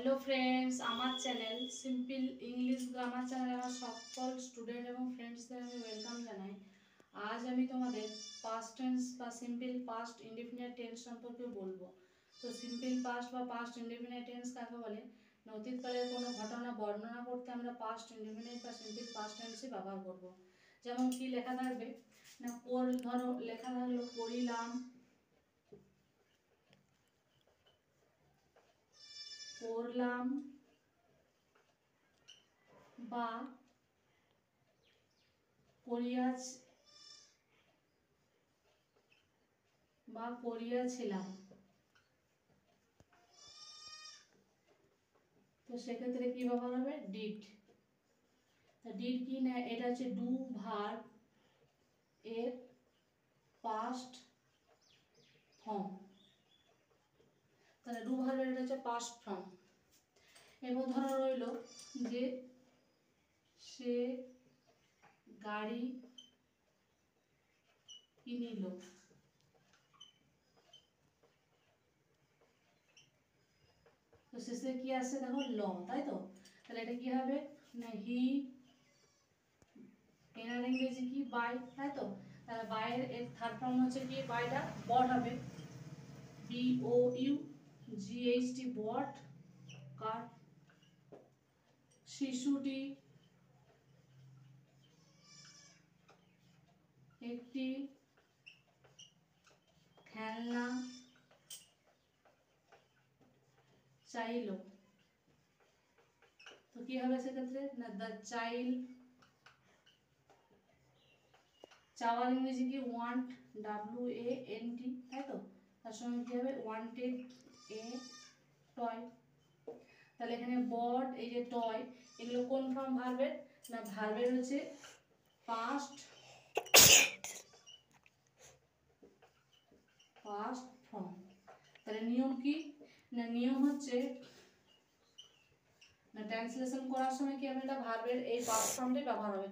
Hello friends, আমার channel simple English grammar চ্যানেলে আমার সকল স্টুডেন্ট এবং ফ্রেন্ডসদের আমি ওয়েলকাম জানাই। আজ আমি তোমাদের পাস্ট টেন্স বা সিম্পল পাস্ট ইনডেফিনিট টেন্স সম্পর্কে বলবো। তো সিম্পল পাস্ট বা পাস্ট ইনডেফিনিট টেন্স কাকে বলে? অতীতকালের কোনো ঘটনা বর্ণনা করতে আমরা পাস্ট ইনডেফিনিট বা সিম্পল পাস্ট টেন্সই ব্যবহার করব। যেমন কি লেখা থাকবে না, ধরো লেখা থাকলো পড়িলাম, পড়লাম বা পড়িয়াছিলাম। তো সেক্ষেত্রে কি ব্যবহার হবে? ডিড। ডিড কি না, এটা হচ্ছে ডু ভার্ব এর পাস্ট ফর্ম। তাহলে ডু ভার্বের এটা হচ্ছে পাস্ট ফর্ম। এবার ধরো রইল যে সে গাড়ি কিনিল। তো শেষে কি আসছে দেখো, ল, তাই তো? তাহলে এটা কি হবে না, হি, এনার ইংরেজি কি বাই, তাই তো? তাহলে বাইয়ের এর থার্ড ফর্ম হচ্ছে কি, বাইটা বট হবে, B O you G H T, বট, কার। শিশুটি একটি খেলনা চাইল। তো কি হবে সেক্ষেত্রে না, দ্য চাইল্ড, চাওয়ার ইংরেজি কি want, W A N T, তাই তো? তার সঙ্গে কি হবে, ওয়ান্টেড, এ টয়। তাহলে এখানে বট, এই যে টয়, এগুলো কোন ফর্ম ভার্বের? না ভার্বের হচ্ছে পাস্ট ফর্ম। তাহলে নিয়ম কি না, নিয়ম হচ্ছে না ট্রান্সলেশন করার সময় কি হবে, এটা ভার্বের এই পাস্ট ফর্মটাই ব্যবহার হবে।